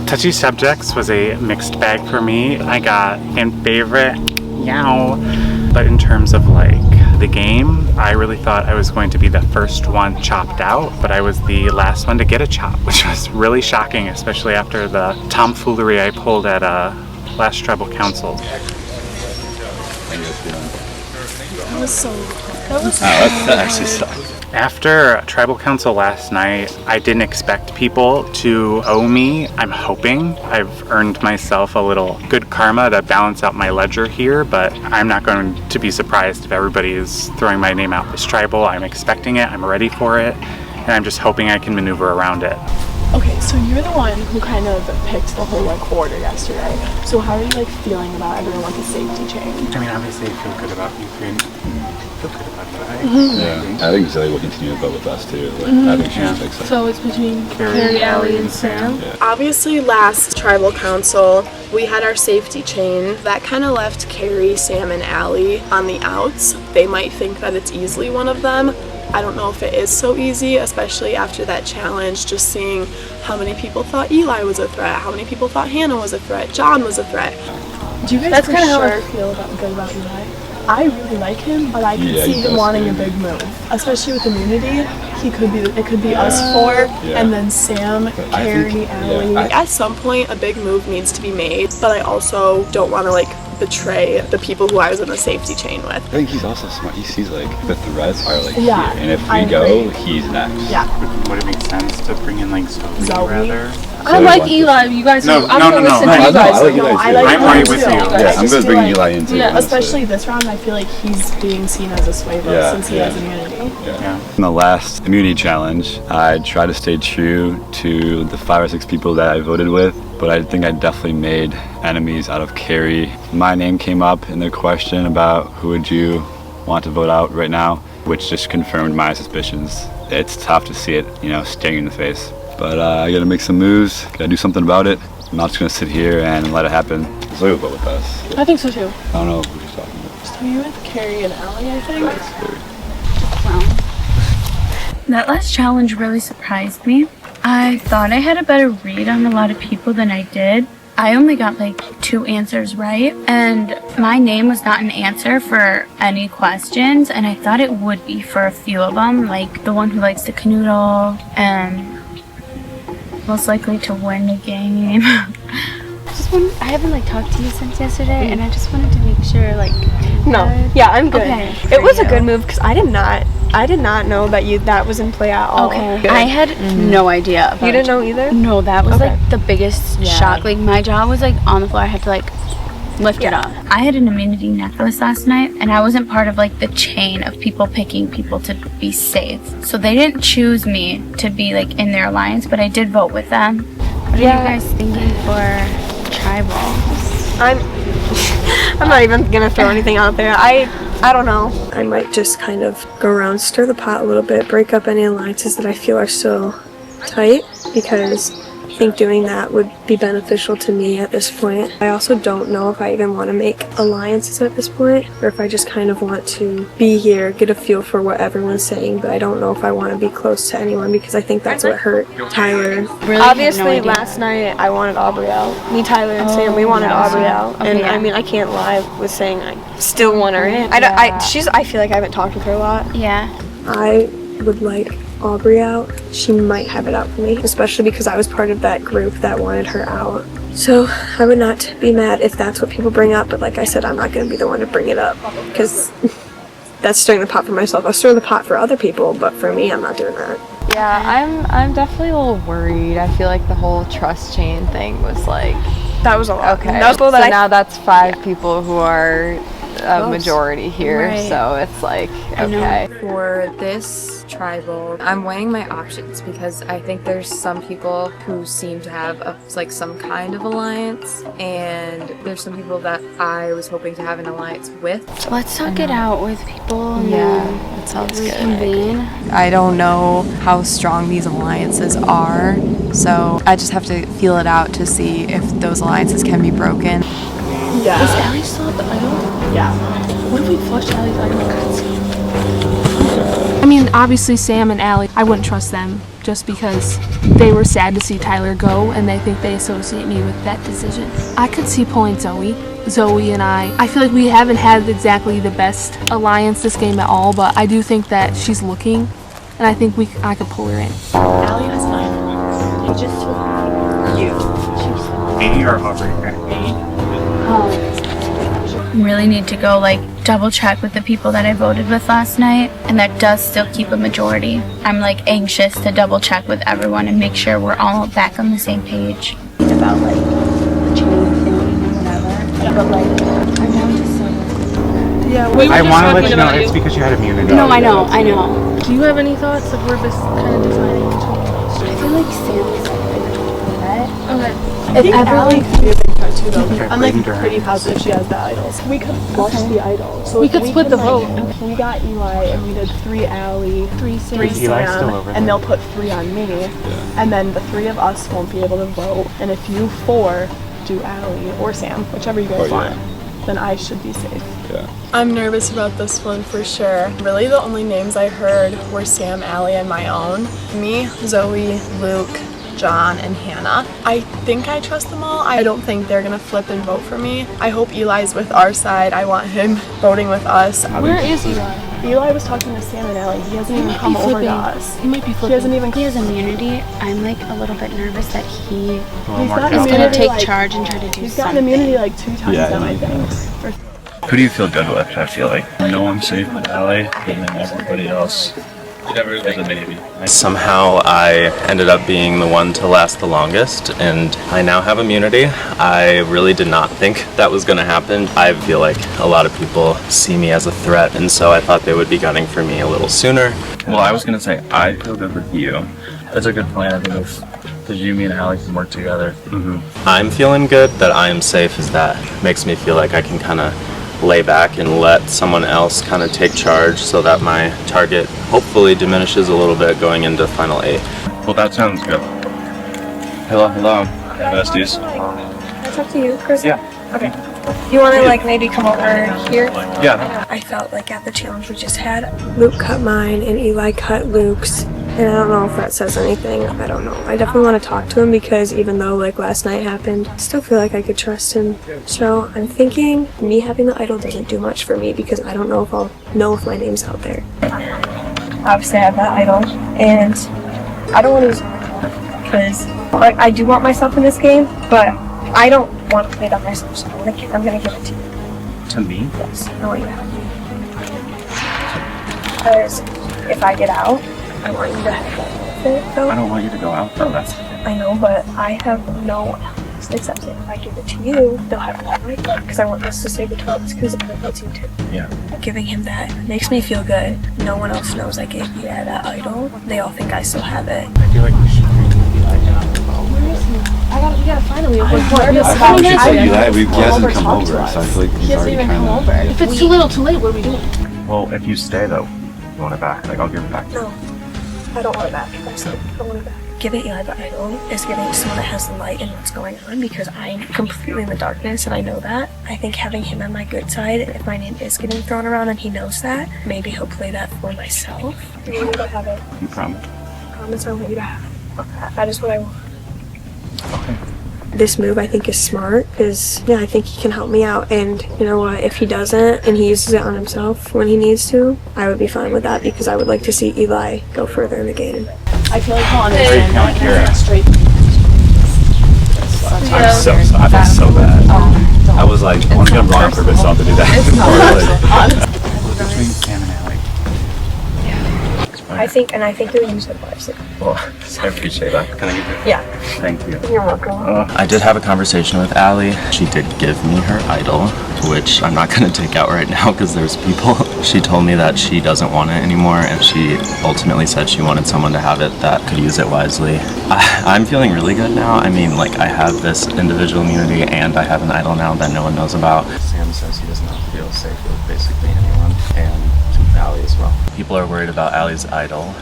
Touchy subjects was a mixed bag for me. I got fan favorite, yow. But in terms of like the game, I really thought I was going to be the first one chopped out, but I was the last one to get a chop, which was really shocking, especially after the tomfoolery I pulled at last tribal council. That was so. That actually sucked. After tribal council last night, I didn't expect people to owe me. I'm hoping I've earned myself a little good karma to balance out my ledger here, but I'm not going to be surprised if everybody is throwing my name out this tribal. I'm expecting it, I'm ready for it, and I'm just hoping I can maneuver around it. Okay, so you're the one who kind of picked the whole like order yesterday. So how are you like feeling about everyone with the safety chain? I mean, obviously I feel good about you three. Feel good about it, right? Yeah, I think Zoe will continue to vote with us too. Like, I think she just makes sense. So it's between Carrie, Allie, and Sam? Yeah. Obviously, last tribal council, we had our safety chain. That kind of left Carrie, Sam, and Allie on the outs. They might think that it's easily one of them. I don't know if it is so easy, especially after that challenge, just seeing how many people thought Eli was a threat, how many people thought Hannah was a threat, John was a threat. Do you guys That's for kinda how I sure feel good about Eli? I really like him, but I can see him wanting a big move, especially with immunity. It could be us four, and then Sam, Carrie, Allie. At some point, a big move needs to be made, but I also don't want to like betray the people who I was in the safety chain with. I think he's also smart. He sees like the threats are like Yeah, here, and if I we go, agree. he's next. Yeah. Would it make sense to bring in like Zoe rather? I like Eli. You guys No, I'm no, gonna no, listen no. to you guys. I like Eli too. I like I'm Eli right too. with you. Yeah, I'm good bringing Eli in too. Yeah, honestly. Especially this round, I feel like he's being seen as a sway vote Yeah, since he has immunity. Yeah. In the last immunity challenge, I tried to stay true to the 5 or 6 people that I voted with, but I think I definitely made enemies out of Carrie. My name came up in the question about who would you want to vote out right now, which just confirmed my suspicions. It's tough to see it, staring in the face. But I gotta make some moves, gotta do something about it. I'm not just gonna sit here and let it happen. Zoe will vote with us. I think so too. I don't know who she's talking about. So you with Carrie and Allie, I think? That last challenge really surprised me. I thought I had a better read on a lot of people than I did. I only got like 2 answers right, and my name was not an answer for any questions, and I thought it would be for a few of them, like the one who likes to canoodle and most likely to win the game. I haven't like talked to you since yesterday, and I just wanted to make sure No, yeah, I'm good. Okay, it was for a good you. move because I did not know that was in play at all. Okay. I had no idea. You didn't know either? No, that was Okay. like the biggest shock. Like my jaw was like on the floor. I had to like lift it up. I had an immunity necklace last night, and I wasn't part of like the chain of people picking people to be safe. So they didn't choose me to be like in their alliance, but I did vote with them. What are you guys thinking for tribals? I'm not even gonna throw anything out there. I don't know. I might just kind of go around, stir the pot a little bit, break up any alliances that I feel are still tight, because I think doing that would be beneficial to me at this point. I also don't know if I even want to make alliances at this point, or if I just kind of want to be here, get a feel for what everyone's saying, but I don't know if I want to be close to anyone, because I think that's what hurt Tyler. Really Obviously, last night I wanted Aubrey out. Me, Tyler, and Sam, we wanted Aubrey out. Okay, And yeah. I mean, I can't lie with saying I still want her in. I feel like I haven't talked with her a lot. Yeah. I would like Aubrey out. She might have it out for me, especially because I was part of that group that wanted her out. So I would not be mad if that's what people bring up, but like I said, I'm not going to be the one to bring it up, because that's stirring the pot for myself. I'll stir the pot for other people, but for me, I'm not doing that. Yeah, I'm definitely a little worried. I feel like the whole trust chain thing was like... That was a lot. Okay, That was so that now that's 5 people who are a Close. majority here, Right. so it's like, okay. For this tribal, I'm weighing my options because I think there's some people who seem to have some kind of alliance, and there's some people that I was hoping to have an alliance with. Let's talk it out with people. And Yeah, then that sounds good. reconvene. I don't know how strong these alliances are, so I just have to feel it out to see if those alliances can be broken. Yeah. Is Allie still at the idol? Yeah. What if we flushed Allie's idol? mean, obviously Sam and Allie, I wouldn't trust them just because they were sad to see Tyler go and they think they associate me with that decision. I could see pulling Zoe. Zoe and I feel like we haven't had exactly the best alliance this game at all, but I do think that she's looking, and I think I could pull her in. Allie has 9 points. You just Maybe you're hovering. Really need to go like double check with the people that I voted with last night, and that does still keep a majority. I'm like anxious to double check with everyone and make sure we're all back on the same page about like the change thing or whatever. But like I'm down to so. Yeah, I want to let you know it's because you had immunity. No, I know. Do you have any thoughts of where this kind of deciding between? I feel like Sam is like the threat. Okay. I think Allie could be a big threat too, though. Okay, I'm like Ranger. pretty positive she has the idols. We could flush the idol. So We could split the vote. We got Eli and we did 3 Allie, 3 Sam, Eli's still over and they'll put 3 on me. And then the 3 of us won't be able to vote. And if you 4 do Allie or Sam, whichever you guys want, then I should be safe. Yeah. I'm nervous about this one for sure. Really, the only names I heard were Sam, Allie, and my own. Me, Zoe, Luke, John, and Hannah. I think I trust them all. I don't think they're gonna flip and vote for me. I hope Eli's with our side. I want him voting with us. Where is Eli? Eli was talking to Sam and Allie. He hasn't even come over to us. He might be flipping. He hasn't even. He has immunity. I'm like a little bit nervous that He's is got gonna immunity, take like, charge and try to do He's something. gotten immunity like 2 times Yeah, now, I I know. think. Who do you feel good with? I feel like. I know I'm safe with Allie, and then everybody else is a maybe. Somehow I ended up being the one to last the longest, and I now have immunity. I really did not think that was going to happen. I feel like a lot of people see me as a threat, and so I thought they would be gunning for me a little sooner. Well, I was gonna say I feel good with you. That's a good plan. I think because you, me, and Allie can work together. I'm feeling good. That I am safe is that makes me feel like I can kind of lay back and let someone else kind of take charge so that my target hopefully diminishes a little bit going into Final 8. Well, that sounds good. Hello. Besties. Can I talk to you, Chris? Yeah. Okay. You want to like maybe come over here? Yeah. I felt like at the challenge we just had, Luke cut mine and Eli cut Luke's. And I don't know if that says anything. I don't know. I definitely want to talk to him because even though like last night happened, I still feel like I could trust him. So I'm thinking me having the idol doesn't do much for me because I don't know if I'll know if my name's out there. Obviously I have that idol and I don't want to use it because like, I do want myself in this game, but I don't want to play it on myself, so I'm gonna give it to you. To me? Yes, I want you to have it. Because if I get out, I want you to have that benefit, though. I don't want you to go out though. That's I know, but I have no one else except if I give it to you, they'll have that right there. Because I want this to stay between us because it benefits you too. yeah. Giving him that makes me feel good. No one else knows I gave you that idol. They all think I still have it. I feel like we should bring Eli down. We gotta finally. We hasn't come over, so I feel like he's already kind of. If it's too little, too late. What are we doing? Well, if you stay though, you want it back. Like I'll give it back. No, I don't want it back. I don't want it back. Giving Eli the idol is giving someone that has the light in what's going on because I'm completely in the darkness and I know that. I think having him on my good side, if my name is getting thrown around and he knows that, maybe he'll play that for myself. I want you to have it. You promise? I promise I want you to have it. Okay. That is what I want. Okay. This move I think is smart because I think he can help me out, and you know what, if he doesn't and he uses it on himself when he needs to, I would be fine with that because I would like to see Eli go further in the game. I feel like he'll understand that like straight. I feel so bad. I was like, I want to get him wrong on purpose, so I'll have to do that. Between Sam and Allie. I think you'll use it wisely. Well, I appreciate that. Can I give you? Yeah. Thank you. You're welcome. I did have a conversation with Allie. She did give me her idol, which I'm not going to take out right now because there's people. She told me that she doesn't want it anymore, and she ultimately said she wanted someone to have it that could use it wisely. I'm feeling really good now. I mean, like, I have this individual immunity, and I have an idol now that no one knows about. Sam says he does not feel safe with basically anyone, and to Allie as well. People are worried about Allie's idol.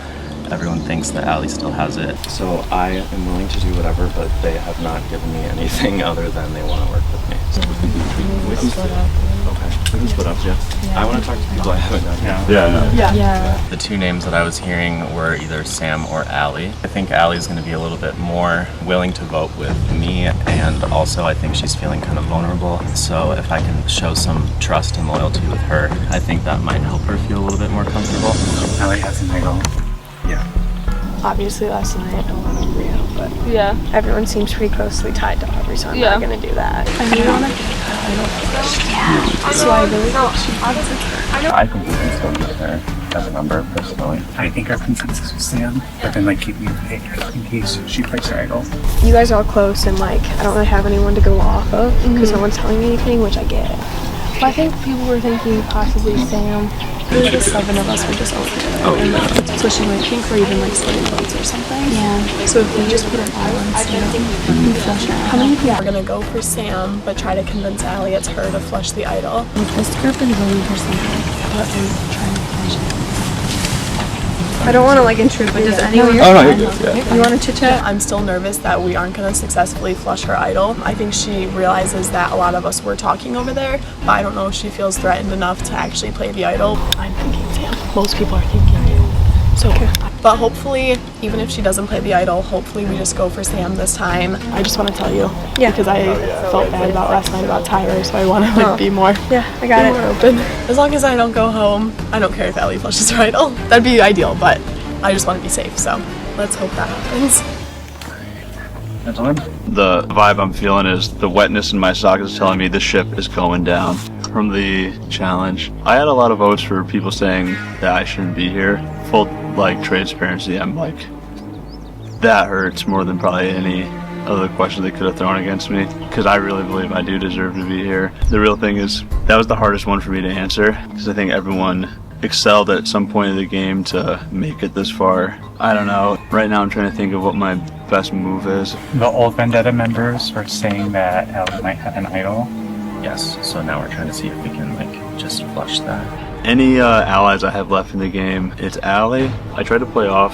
Everyone thinks that Allie still has it. So I am willing to do whatever, but they have not given me anything other than they want to work with me. So we can split up. Okay. We can split up, yeah. I want to talk to people I haven't done. The two names that I was hearing were either Sam or Allie. I think Allie's going to be a little bit more willing to vote with me, and also I think she's feeling kind of vulnerable. So if I can show some trust and loyalty with her, I think that might help her feel a little bit more comfortable. Allie has an idol. Yeah. Obviously last night I don't want to real, but everyone seems pretty closely tied to Aubrey, so I'm not gonna do that. I mean, so I really I think we can still get her as a member, personally. I think our consensus was Sam, but then like keep me in case she plays her idol. you guys are all close, and like I don't really have anyone to go off of because no one's telling me anything, which I get. Well, I think people were thinking possibly Sam. There's just 7 of us, we're just all together. Oh, yeah. So she might think we're even like splitting votes or something. Yeah. So if we just put it all on Sam, we flush her out. How many people are gonna go for Sam, but try to convince Allie it's her to flush the idol? This group is voting for Sam, but I'm trying to flush it. I don't want to like intrude, but does anyone? Oh, no, you're good. Yeah. You want to chit chat? I'm still nervous that we aren't going to successfully flush her idol. I think she realizes that a lot of us were talking over there, but I don't know if she feels threatened enough to actually play the idol. I'm thinking Sam. Most people are thinking you. So, but hopefully, even if she doesn't play the idol, hopefully we just go for Sam this time. I just want to tell you, because I felt bad about last night about Tyler, so I want to be more. Yeah, I got it. More open. As long as I don't go home, I don't care if Allie flushes her idol. That'd be ideal, but I just want to be safe. So let's hope that happens. The vibe I'm feeling is the wetness in my sock is telling me the ship is going down from the challenge. I had a lot of votes for people saying that I shouldn't be here. Full like transparency, I'm like, that hurts more than probably any other question they could have thrown against me, because I really believe I do deserve to be here. The real thing is, that was the hardest one for me to answer, because I think everyone excelled at some point of the game to make it this far. I don't know. Right now I'm trying to think of what my best move is. The old Vendetta members were saying that Allie might have an idol. Yes, so now we're trying to see if we can like just flush that. Any allies I have left in the game, it's Allie. I tried to play off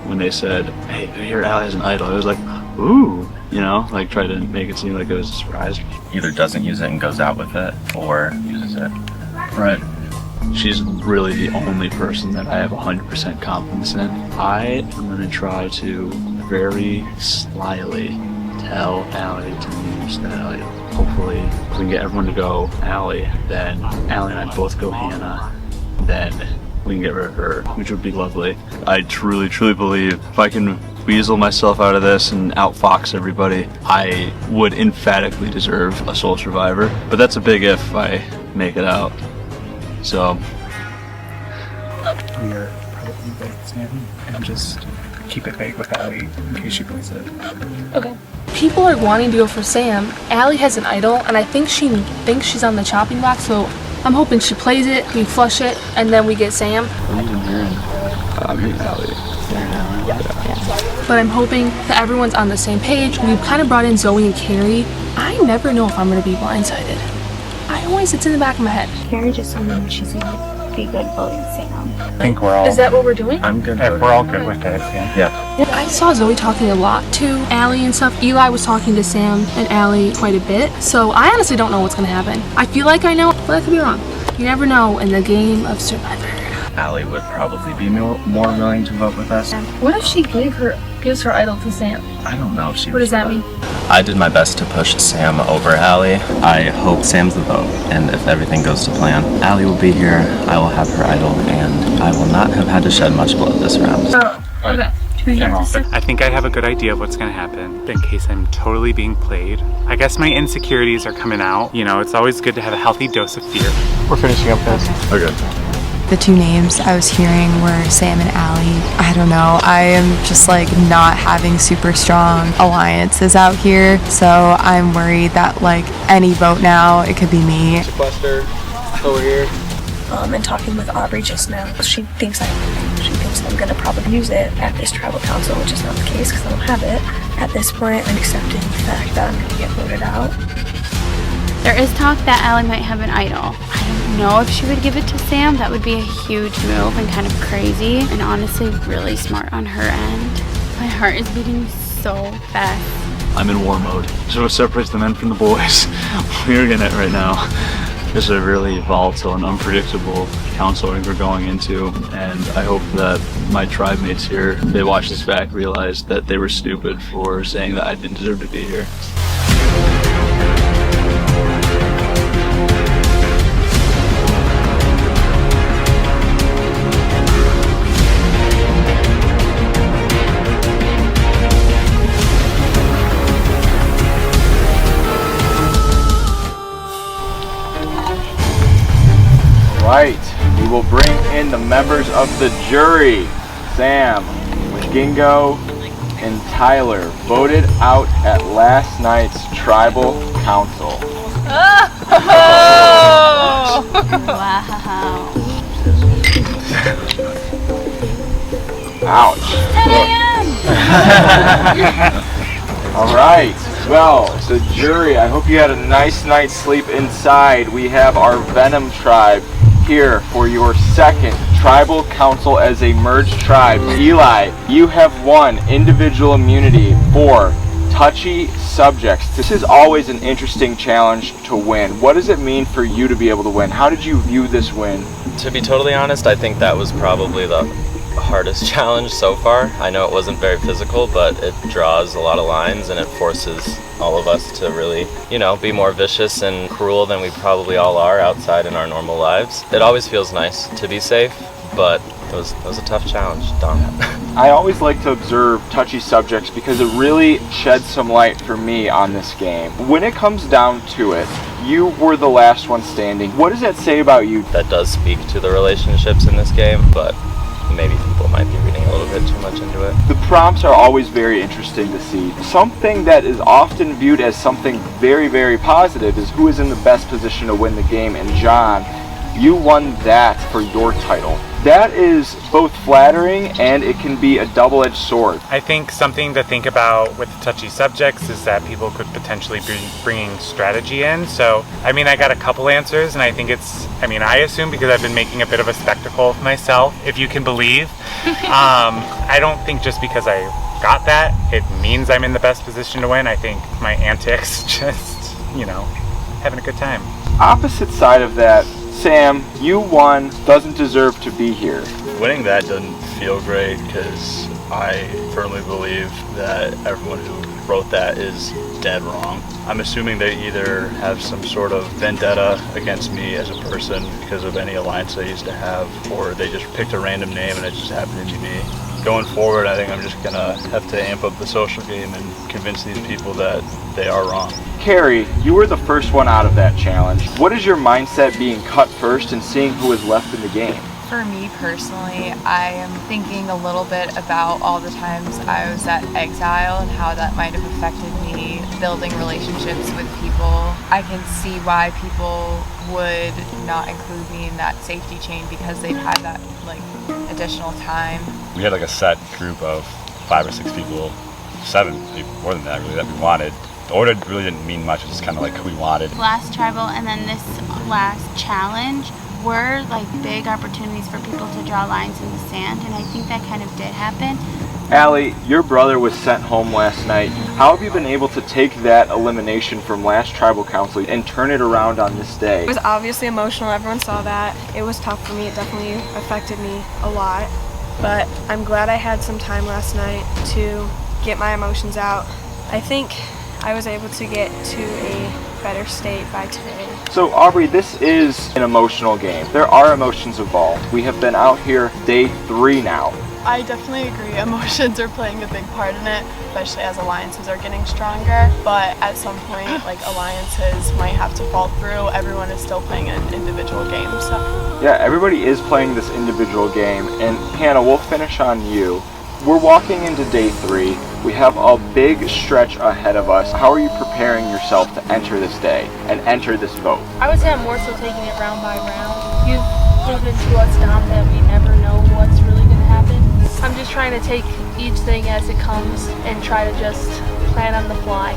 when they said, hey, your ally has an idol. I was like, ooh, you know, like try to make it seem like it was a surprise. Either doesn't use it and goes out with it, or uses it. Right. She's really the only person that I have 100% confidence in. I am going to try to very slyly tell Allie to use the idol. Hopefully, if we can get everyone to go Allie, then Allie and I both go Hannah, then we can get rid of her, which would be lovely. I truly believe if I can weasel myself out of this and outfox everybody, I would emphatically deserve a sole survivor. But that's a big if I make it out. So We are probably both Sam, and just keep it vague with Allie in case she plays it. Okay. People are wanting to go for Sam. Allie has an idol, and I think she thinks she's on the chopping block, so I'm hoping she plays it, we flush it, and then we get Sam. I'm hearing Allie. But I'm hoping that everyone's on the same page. We've kind of brought in Zoe and Carrie. I never know if I'm going to be blindsided. It's in the back of my head. Carrie just told me that she's gonna be good voting Sam. I think we're all. Is that what we're doing? I'm good. If we're all good with it, yeah. I saw Zoe talking a lot to Allie and stuff. Eli was talking to Sam and Allie quite a bit. So I honestly don't know what's gonna happen. I feel like I know, but I could be wrong. You never know in the game of Survivor. Allie would probably be more willing to vote with us. What if she gives her idol to Sam? I don't know if she. What does that mean? I did my best to push Sam over Allie. I hope Sam's the vote, and if everything goes to plan, Allie will be here, I will have her idol, and I will not have had to shed much blood this round. Oh, okay. I think I have a good idea of what's going to happen in case I'm totally being played. I guess my insecurities are coming out. You know, it's always good to have a healthy dose of fear. We're finishing up this. Okay. The two names I was hearing were Sam and Allie. I don't know, I am just like not having super strong alliances out here, so I'm worried that like any vote now, it could be me. Sequester, over here. And talking with Aubrey just now, she thinks I'm gonna probably use it at this tribal council, which is not the case because I don't have it. At this point, I'm accepting the fact that I'm gonna get voted out. There is talk that Allie might have an idol. I don't know if she would give it to Sam. That would be a huge move and kind of crazy, and honestly really smart on her end. My heart is beating so fast. I'm in war mode. So what separates the men from the boys? We're in it right now. This is a really volatile and unpredictable council we're going into, and I hope that my tribe mates here, they watch this back, realize that they were stupid for saying that I didn't deserve to be here. Right, we will bring in the members of the jury. Sam, McGingo, and Tyler voted out at last night's tribal council. Oh! Wow. Ouch. All right. Well, the jury, I hope you had a nice night's sleep inside. We have our Venom tribe here for your second tribal council as a merged tribe. Eli, you have won individual immunity for touchy subjects. This is always an interesting challenge to win. What does it mean for you to be able to win? How did you view this win? To be totally honest, I think that was probably the hardest challenge so far. I know it wasn't very physical, but it draws a lot of lines and it forces all of us to really, be more vicious and cruel than we probably all are outside in our normal lives. It always feels nice to be safe, but it was a tough challenge, Don. I always like to observe touchy subjects because it really sheds some light for me on this game. When it comes down to it, you were the last one standing. What does that say about you? That does speak to the relationships in this game, but maybe people might be reading a little bit too much into it. The prompts are always very interesting to see. Something that is often viewed as something very, very positive is who is in the best position to win the game. And John, you won that for your title. That is both flattering and it can be a double-edged sword. I think something to think about with touchy subjects is that people could potentially be bringing strategy in. So, I got a couple answers, and I think I assume because I've been making a bit of a spectacle of myself, if you can believe. I don't think just because I got that, it means I'm in the best position to win. I think my antics just, having a good time. Opposite side of that, Sam, you won, doesn't deserve to be here. Winning that doesn't feel great because I firmly believe that everyone who wrote that is dead wrong. I'm assuming they either have some sort of vendetta against me as a person because of any alliance they used to have, or they just picked a random name and it just happened to be me. Going forward, I think I'm just gonna have to amp up the social game and convince these people that they are wrong. Carrie, you were the first one out of that challenge. What is your mindset being cut first and seeing who is left in the game? For me personally, I am thinking a little bit about all the times I was at Exile and how that might have affected me building relationships with people. I can see why people would not include me in that safety chain because they've had that additional time. We had a set group of 5 or 6 people, 7, maybe more than that really, that we wanted. The order really didn't mean much, it was just kind of who we wanted. Last tribal and then this last challenge were big opportunities for people to draw lines in the sand, and I think that kind of did happen. Allie, your brother was sent home last night. How have you been able to take that elimination from last tribal council and turn it around on this day? It was obviously emotional, everyone saw that. It was tough for me, it definitely affected me a lot. But I'm glad I had some time last night to get my emotions out. I think I was able to get to a better state by today. So Aubrey, this is an emotional game. There are emotions involved. We have been out here day 3 now. I definitely agree. Emotions are playing a big part in it, especially as alliances are getting stronger. But at some point, alliances might have to fall through. Everyone is still playing an individual game, so. Yeah, everybody is playing this individual game. And Hannah, we'll finish on you. We're walking into day 3. We have a big stretch ahead of us. How are you preparing yourself to enter this day and enter this vote? I would say I'm more so taking it round by round. You've proven to us, Dom, that we never know what's really going to happen. I'm just trying to take each thing as it comes and try to just plan on the fly.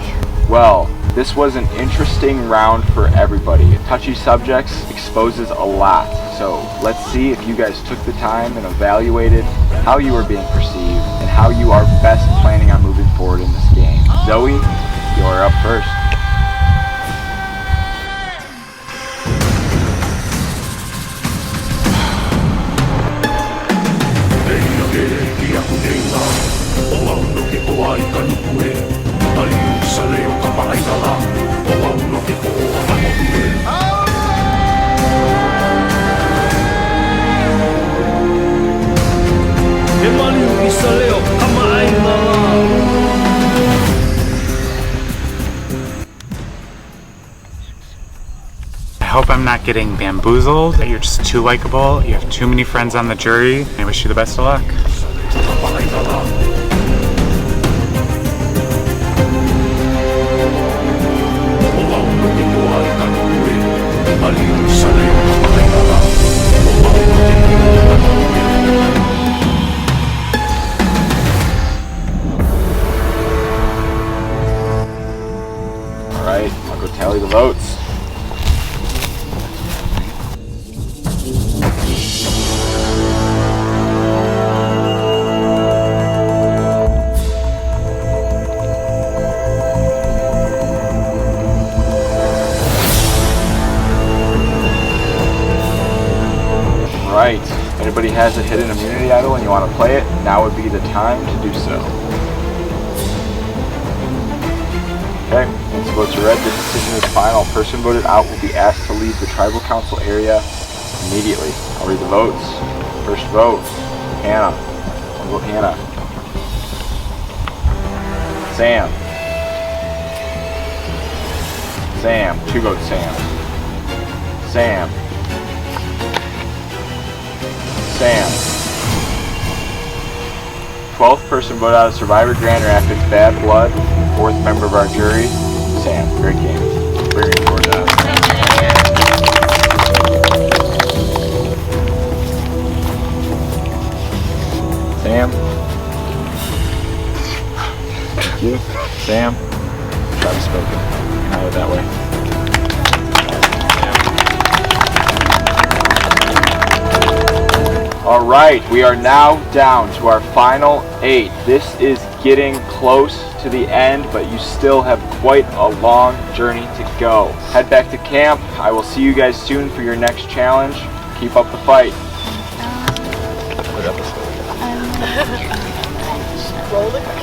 Well, this was an interesting round for everybody. Touchy subjects exposes a lot. So let's see if you guys took the time and evaluated how you are being perceived and how you are best planning on moving forward in this game. Zoe, you're up first. hope I'm not getting bamboozled, that you're just too likable, you have too many friends on the jury. I wish you the best of luck. Alright, I'll go tally the votes. Alright, if anybody has a hidden immunity idol and you want to play it, now would be the time to do so. Okay, once the votes are read, the decision is final. Person voted out will be asked to leave the tribal council area immediately. I'll read the votes. First vote, Hannah. One vote, Hannah. Sam. Sam. 2 votes, Sam. Sam. Sam. 12th person voted out of Survivor Grand Rapids, Bad Blood. 4th member of our jury, Sam. Great game. Very good for that. Sam. Thank you. Sam. Travis spoken. You can have it that way. Alright, we are now down to our final 8. This is getting close to the end, but you still have quite a long journey to go. Head back to camp. I will see you guys soon for your next challenge. Keep up the fight. What episode? Roll the cookie.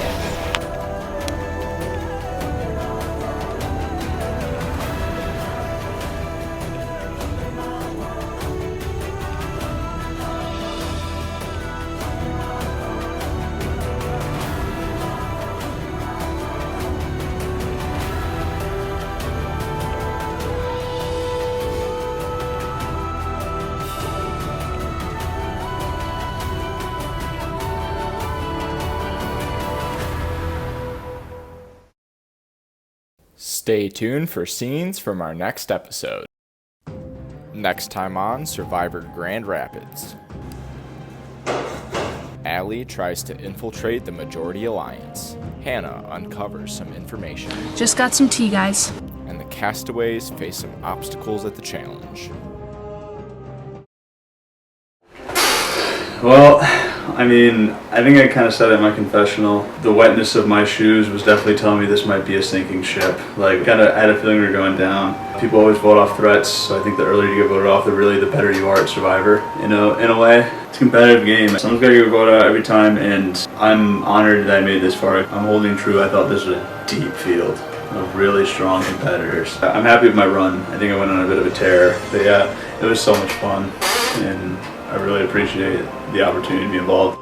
Stay tuned for scenes from our next episode. Next time on Survivor Grand Rapids. Allie tries to infiltrate the Majority Alliance. Hannah uncovers some information. Just got some tea, guys. And the castaways face some obstacles at the challenge. Well, I mean, I think I kind of said it in my confessional. The wetness of my shoes was definitely telling me this might be a sinking ship. Like, I had a feeling we were going down. People always vote off threats, so I think the earlier you get voted off, the better you are at Survivor, in a way. It's a competitive game. Someone's got to get voted out every time, and I'm honored that I made it this far. I'm holding true. I thought this was a deep field of really strong competitors. I'm happy with my run. I think I went on a bit of a tear. But yeah, it was so much fun, and I really appreciate the opportunity to be involved.